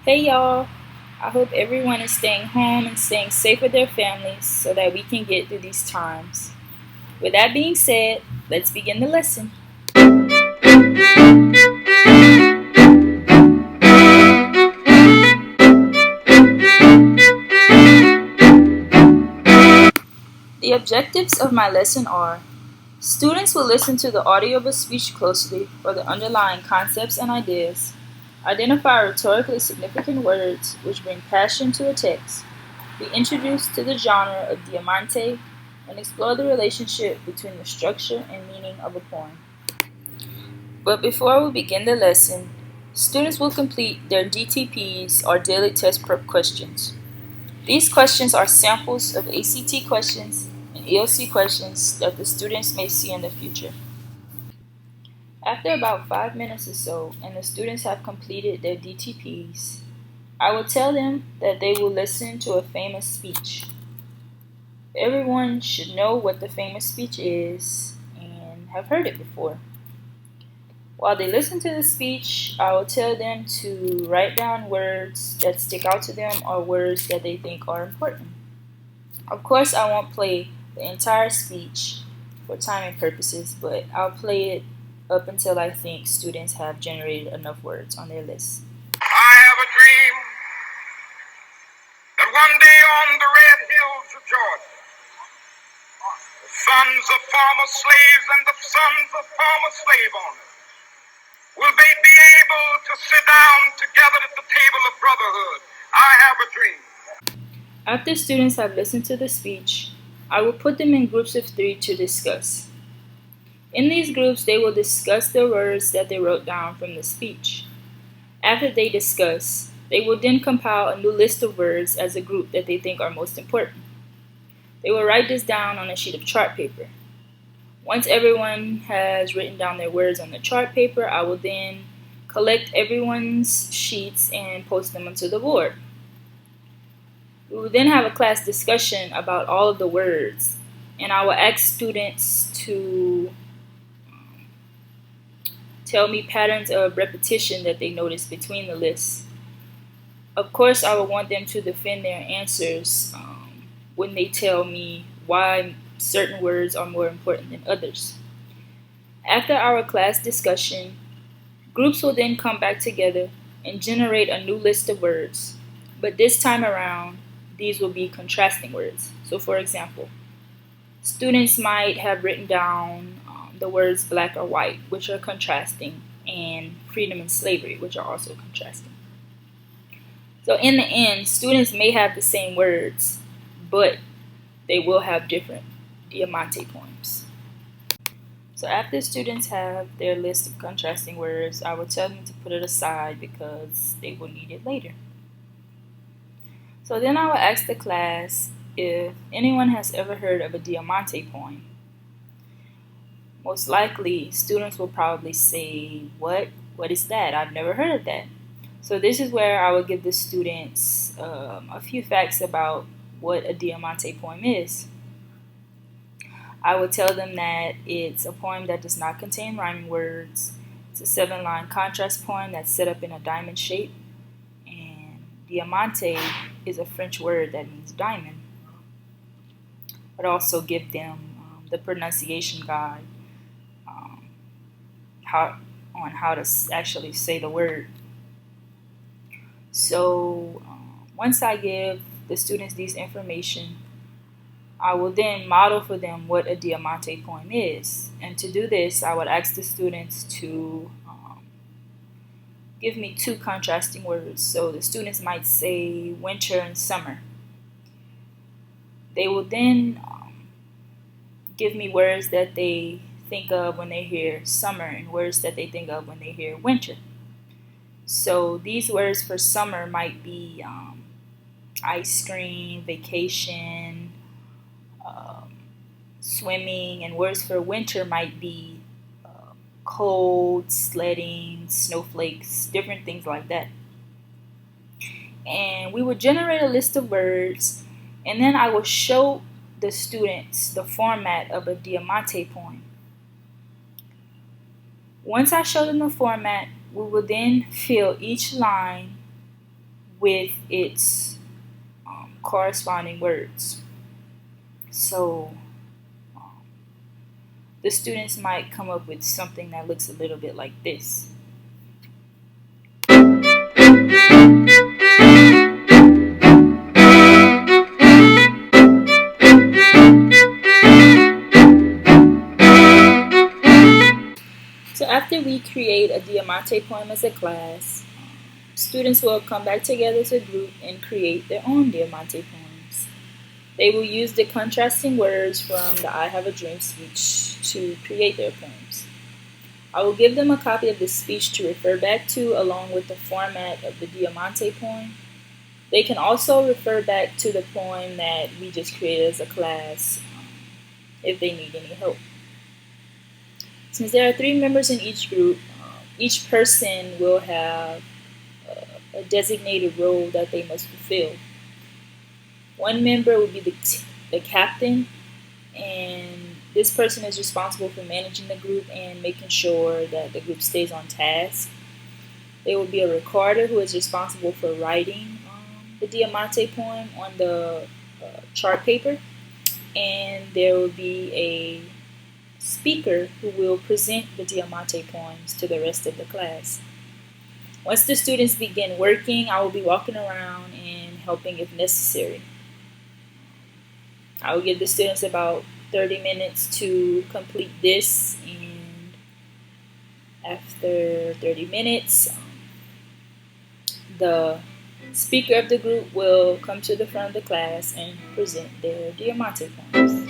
Hey y'all, I hope everyone is staying home and staying safe with their families so that we can get through these times. With that being said, let's begin the lesson. The objectives of my lesson are: students will listen to the audio of a speech closely for the underlying concepts and ideas, identify rhetorically significant words which bring passion to a text, be introduced to the genre of diamante, and explore the relationship between the structure and meaning of a poem. But before we begin the lesson, students will complete their DTPs or daily test prep questions. These questions are samples of ACT questions and EOC questions that the students may see in the future. After about 5 minutes or so, and the students have completed their DTPs, I will tell them that they will listen to a famous speech. Everyone should know what the famous speech is and have heard it before. While they listen to the speech, I will tell them to write down words that stick out to them or words that they think are important. Of course, I won't play the entire speech for timing purposes, but I'll play it up until I think students have generated enough words on their list. I have a dream that one day on the red hills of Georgia, the sons of former slaves and the sons of former slave owners will they be able to sit down together at the table of brotherhood. I have a dream. After students have listened to the speech, I will put them in groups of 3 to discuss. In these groups, they will discuss the words that they wrote down from the speech. After they discuss, they will then compile a new list of words as a group that they think are most important. They will write this down on a sheet of chart paper. Once everyone has written down their words on the chart paper, I will then collect everyone's sheets and post them onto the board. We will then have a class discussion about all of the words, and I will ask students to tell me patterns of repetition that they notice between the lists. Of course, I would want them to defend their answers when they tell me why certain words are more important than others. After our class discussion, groups will then come back together and generate a new list of words. But this time around, these will be contrasting words. So, for example, students might have written down the words black or white, which are contrasting, and freedom and slavery, which are also contrasting. So in the end, students may have the same words, but they will have different Diamante poems. So after students have their list of contrasting words, I will tell them to put it aside because they will need it later. So then I will ask the class if anyone has ever heard of a Diamante poem. Most likely, students will probably say, What is that? I've never heard of that. So this is where I will give the students a few facts about what a Diamante poem is. I will tell them that it's a poem that does not contain rhyming words. It's a 7-line contrast poem that's set up in a diamond shape. And diamante is a French word that means diamond. But also give them the pronunciation guide on how to actually say the word. So once I give the students these information, I will then model for them what a Diamante poem is. And to do this, I would ask the students to give me 2 contrasting words. So the students might say winter and summer. They will then give me words that they think of when they hear summer and words that they think of when they hear winter. So these words for summer might be ice cream, vacation, swimming, and words for winter might be cold, sledding, snowflakes, different things like that. And we will generate a list of words, and then I will show the students the format of a Diamante poem. Once I show them the format, we will then fill each line with its corresponding words. So the students might come up with something that looks a little bit like this. So after we create a Diamante poem as a class, students will come back together as a group and create their own Diamante poems. They will use the contrasting words from the I Have a Dream speech to create their poems. I will give them a copy of the speech to refer back to along with the format of the Diamante poem. They can also refer back to the poem that we just created as a class if they need any help. Since there are 3 members in each group, each person will have a designated role that they must fulfill. One member will be the captain, and this person is responsible for managing the group and making sure that the group stays on task. There will be a recorder who is responsible for writing the Diamante poem on the chart paper, and there will be a speaker who will present the Diamante poems to the rest of the class. Once the students begin working, I will be walking around and helping if necessary. I will give the students about 30 minutes to complete this, and after 30 minutes, the speaker of the group will come to the front of the class and present their Diamante poems.